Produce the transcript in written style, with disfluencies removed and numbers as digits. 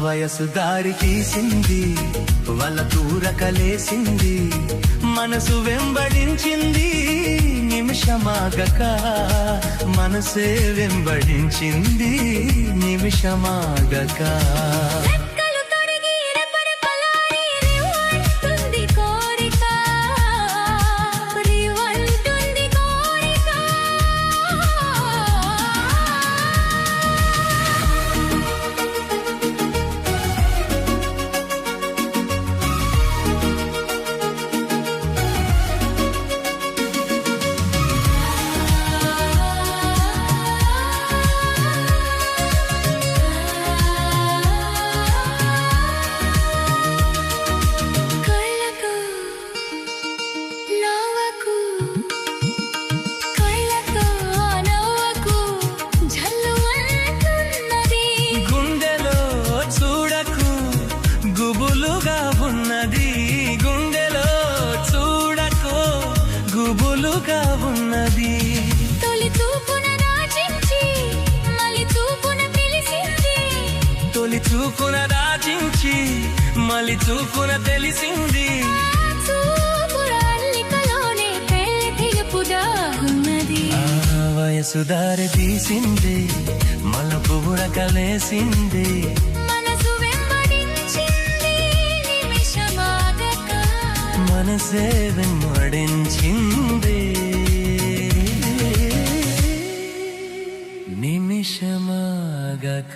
వయసు దారి తీసింది, వల తూరకలేసింది, మనసు వెంబడించింది నిమిషమాగక, మనసే వెంబడించింది నిమిషమాగక. గుబులుగా ఉన్నది గుండెలో చూడకు, గుబులుగా ఉన్నది. తొలి చూపున రాజించి మలి చూపున తెలిసింది, తొలి చూపున రాజించి మలి చూపున తెలిసింది. చూపురాల్లికలోనే పెళ్లి తెలుపుదా ఉన్నది. వయసు దారి తీసింది, మలపు ఉరకలేసింది, మనసే వెంబడించింది నిమిషమాగక.